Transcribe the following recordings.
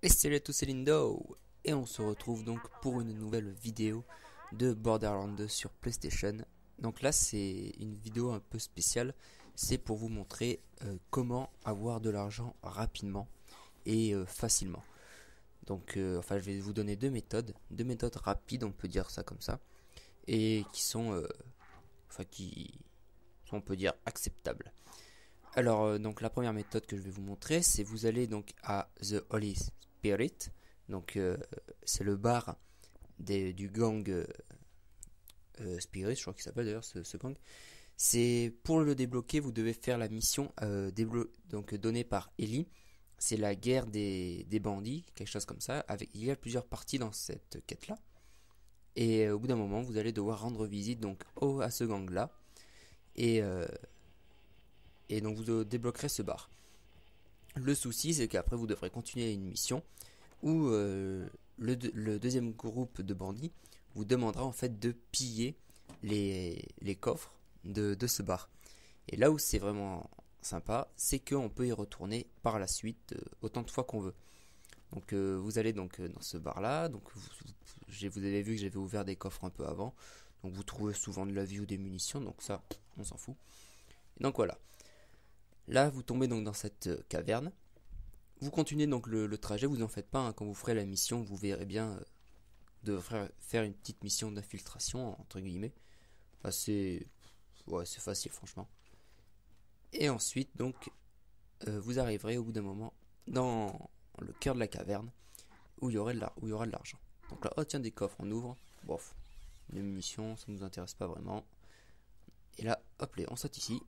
Et salut à tous, c'est Lindo. Et on se retrouve donc pour une nouvelle vidéo de Borderlands 2 sur PlayStation. Donc là c'est une vidéo un peu spéciale. C'est pour vous montrer comment avoir de l'argent rapidement et facilement. Donc enfin je vais vous donner deux méthodes rapides, on peut dire ça comme ça. Et qui sont qui sont, on peut dire, acceptables. Alors donc la première méthode que je vais vous montrer, c'est vous allez donc à The Holy Spirit. Donc c'est le bar du gang Spirit, je crois qu'il s'appelle d'ailleurs ce gang. C'est pour le débloquer, vous devez faire la mission donc donnée par Ellie. C'est la guerre des bandits, quelque chose comme ça. Il y a plusieurs parties dans cette quête là. Et au bout d'un moment, vous allez devoir rendre visite donc à ce gang là. Et, euh, et donc vous débloquerez ce bar. Le souci, c'est qu'après vous devrez continuer une mission où le deuxième groupe de bandits vous demandera en fait de piller les coffres de ce bar. Et là où c'est vraiment sympa, c'est qu'on peut y retourner par la suite autant de fois qu'on veut. Donc vous allez donc dans ce bar là, donc vous avez vu que j'avais ouvert des coffres un peu avant, donc vous trouvez souvent de la vie ou des munitions, donc ça on s'en fout. Et donc voilà, là vous tombez donc dans cette caverne. Vous continuez donc le trajet, vous en faites pas, hein, quand vous ferez la mission, vous verrez bien de faire une petite mission d'infiltration, entre guillemets. Enfin, c'est facile, franchement. Et ensuite, donc, vous arriverez au bout d'un moment dans le cœur de la caverne où il y aura de l'argent. Donc là, oh tiens, des coffres, on ouvre. Bof, des munitions, ça ne nous intéresse pas vraiment. Et là, hop, on saute ici.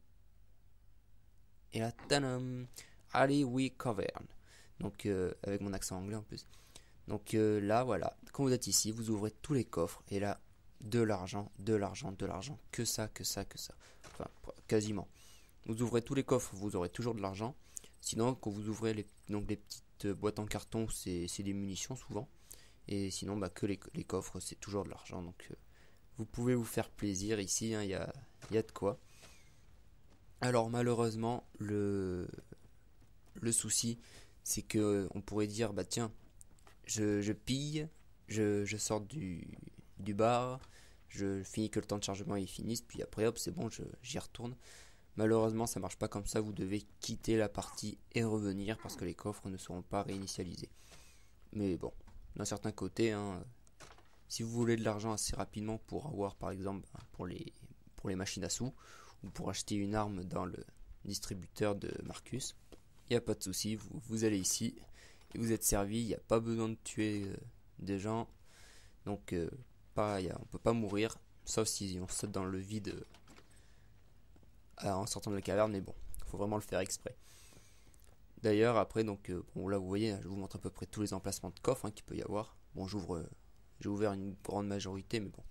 Et là, tadam, Alleyway Cavern. Donc, avec mon accent anglais en plus. Donc là, voilà, quand vous êtes ici, vous ouvrez tous les coffres et là, de l'argent, de l'argent, de l'argent, que ça, que ça, que ça. Enfin, quasiment. Vous ouvrez tous les coffres, vous aurez toujours de l'argent. Sinon, quand vous ouvrez les petites boîtes en carton, c'est des munitions souvent. Et sinon, bah, que les coffres, c'est toujours de l'argent. Donc vous pouvez vous faire plaisir ici, hein, y a de quoi. Alors malheureusement, le souci, c'est que on pourrait dire, bah tiens, je pille, je sors du bar, je finis que le temps de chargement il finisse, puis après hop c'est bon, j'y retourne. Malheureusement ça marche pas comme ça, vous devez quitter la partie et revenir parce que les coffres ne seront pas réinitialisés. Mais bon, d'un certain côté, hein, si vous voulez de l'argent assez rapidement pour avoir par exemple pour les machines à sous, ou pour acheter une arme dans le distributeur de Marcus, il n'y a pas de souci, vous allez ici et vous êtes servi, il n'y a pas besoin de tuer des gens, donc on peut pas mourir, sauf si on saute dans le vide en sortant de la caverne, mais bon, il faut vraiment le faire exprès. D'ailleurs, après, donc, bon, là vous voyez, je vous montre à peu près tous les emplacements de coffres, hein, qu'il peut y avoir. Bon, j'ai ouvert une grande majorité, mais bon,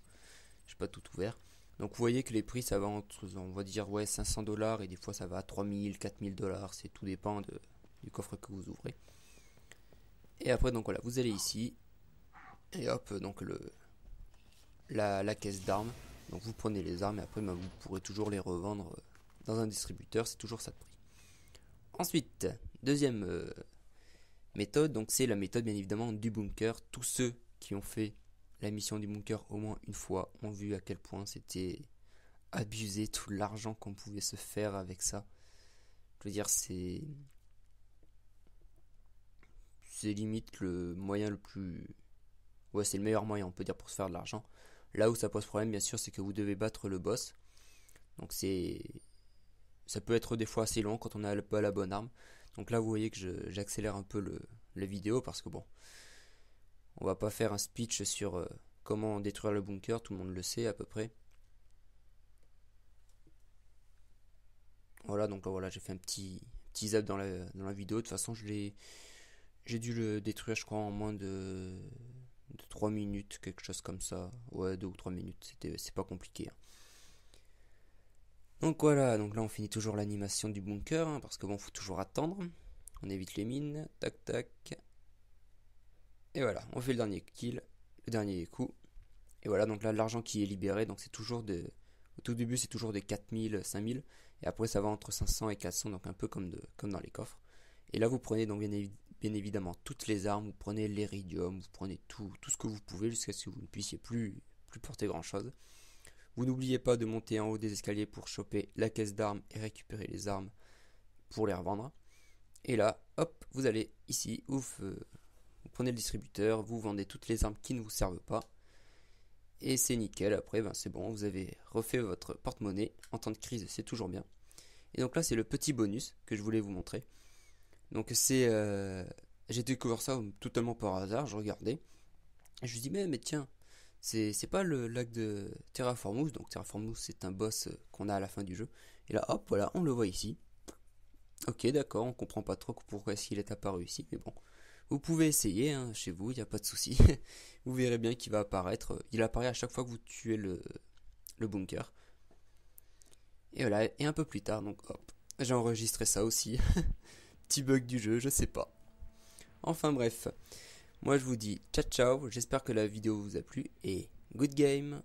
j'ai pas tout ouvert. Donc vous voyez que les prix ça va entre, on va dire, ouais, 500 $ et des fois ça va à 3000, 4000 $, c'est tout dépend du coffre que vous ouvrez. Et après, donc voilà, vous allez ici, et hop, donc la caisse d'armes. Donc vous prenez les armes et après bah, vous pourrez toujours les revendre dans un distributeur, c'est toujours ça de prix. Ensuite, deuxième méthode, donc c'est la méthode bien évidemment du bunker. Tous ceux qui ont fait la mission du bunker au moins une fois ont vu à quel point c'était abusé, tout l'argent qu'on pouvait se faire avec ça. Je veux dire, c'est limite le moyen le plus, ouais, c'est le meilleur moyen, on peut dire, pour se faire de l'argent. Là où ça pose problème, bien sûr, c'est que vous devez battre le boss. Donc ça peut être des fois assez long quand on n'a pas la bonne arme. Donc là, vous voyez que j'accélère un peu la vidéo parce que bon, on va pas faire un speech sur comment détruire le bunker, tout le monde le sait à peu près. Voilà, donc là, voilà, j'ai fait un petit zap dans la vidéo. De toute façon, j'ai dû le détruire, je crois, en moins de 3 minutes, quelque chose comme ça. Ouais, 2 ou 3 minutes, c'est pas compliqué, hein. Donc voilà, donc là on finit toujours l'animation du bunker, hein, parce que bon, faut toujours attendre. On évite les mines, tac tac. Et voilà, on fait le dernier kill, le dernier coup. Et voilà, donc là l'argent qui est libéré, donc c'est toujours au tout début c'est toujours des 4000, 5000, et après ça va entre 500 et 400, donc un peu comme dans les coffres. Et là vous prenez donc bien évidemment toutes les armes, vous prenez l'iridium, vous prenez tout ce que vous pouvez jusqu'à ce que vous ne puissiez plus porter grand chose. Vous n'oubliez pas de monter en haut des escaliers pour choper la caisse d'armes et récupérer les armes pour les revendre. Et là, hop, vous allez ici, vous prenez le distributeur, vous vendez toutes les armes qui ne vous servent pas. Et c'est nickel, après c'est bon, vous avez refait votre porte-monnaie. En temps de crise, c'est toujours bien. Et donc là, c'est le petit bonus que je voulais vous montrer. Donc c'est... j'ai découvert ça totalement par hasard, je regardais. Et je me dis, mais tiens, c'est pas le lac de Terraformous. Donc Terraformous, c'est un boss qu'on a à la fin du jeu. Et là, hop, voilà, on le voit ici. Ok, d'accord, on comprend pas trop pourquoi est-ce qu'il est apparu ici, mais bon. Vous pouvez essayer, hein, chez vous, il n'y a pas de souci. Vous verrez bien qu'il va apparaître. Il apparaît à chaque fois que vous tuez le bunker. Et voilà, et un peu plus tard, donc hop, j'ai enregistré ça aussi. Petit bug du jeu, je sais pas. Enfin bref, moi je vous dis ciao ciao, j'espère que la vidéo vous a plu et good game.